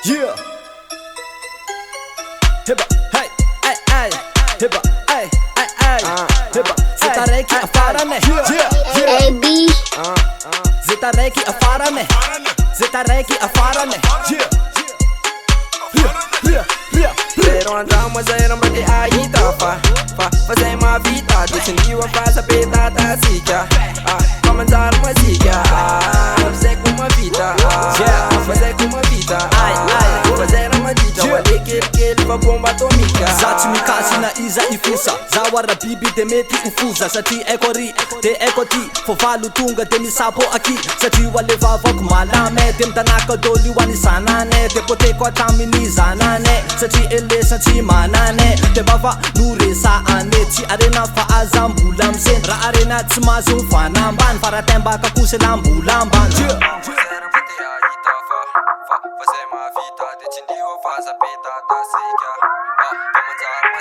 Yeah. Hip hop, hey, hey, hey. Hip hop, hey, hey, hey. Hip hop, zitareki afarane. Yeah, yeah. AB. Zitareki afarane. Zitareki afarane. Yeah. Pero andamos a ir hombre de ahí fa fazer uma vida decidiu a fazer pedata siga comenzar uma siga fazer com uma vida fazer com uma vida fazer uma vida wale que va bomba atômica Zati mikasi na iza ifusa zawara bibi de meti ufuza sati ekori de ekoti fofalu tunga de misapo aki sati wale vavok malame dem tanaka doli wani sanane de pote kwa tamini zanane sati ele sati manane de bava nure sa ane ti arena fa azambulam sen ra arena tsmazum fanamban para temba ka kuselambulamban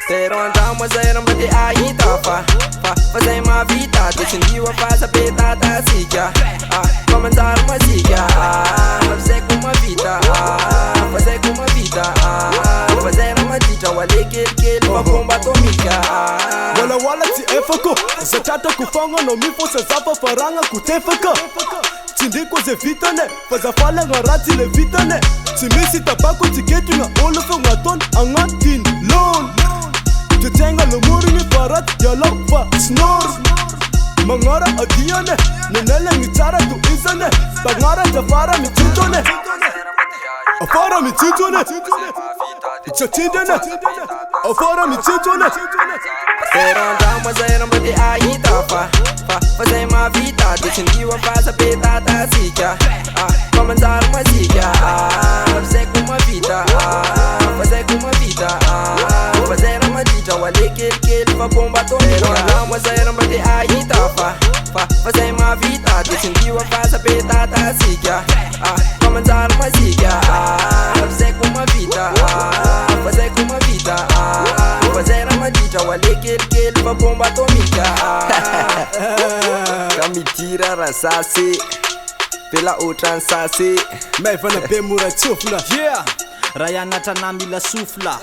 Pero andamos a ir hombre de ahí fazer uma vida decidiu a fazer pedata siga comenzar uma siga fazer com uma vida fazer com uma vida fazer uma vida wale que va bomba atômica wala ti efako zatata kufanga no mi fosa zapa faranga kutefaka Tindiko ze vitane faza fala ngarati le vitane Timisi tabako tiketi nga olofo ngaton angatin loan Tutenga lumuri ni farat yalo fa snor Mangara adiane nenele ngitara tu insane Bangara tafara mititone Afara mititone Itatindene Afara mititone Pero andamos a ir hombre de ahí fazer uma vida decidiu a fazer pedata siga comenzar uma siga fazer com uma vida fazer com uma vida fazer uma vida wale que va bomba atômica Pero andamos a ir hombre de ahí fazer uma vida decidiu a fazer pedata siga comenzar uma siga fazer com uma vida fazer com uma vida fazer uma vida wale que va bomba atômica Kami tira rasasi pela outra ansasi Mai vana be mura tsufla Yeah Rayana tanamila sufla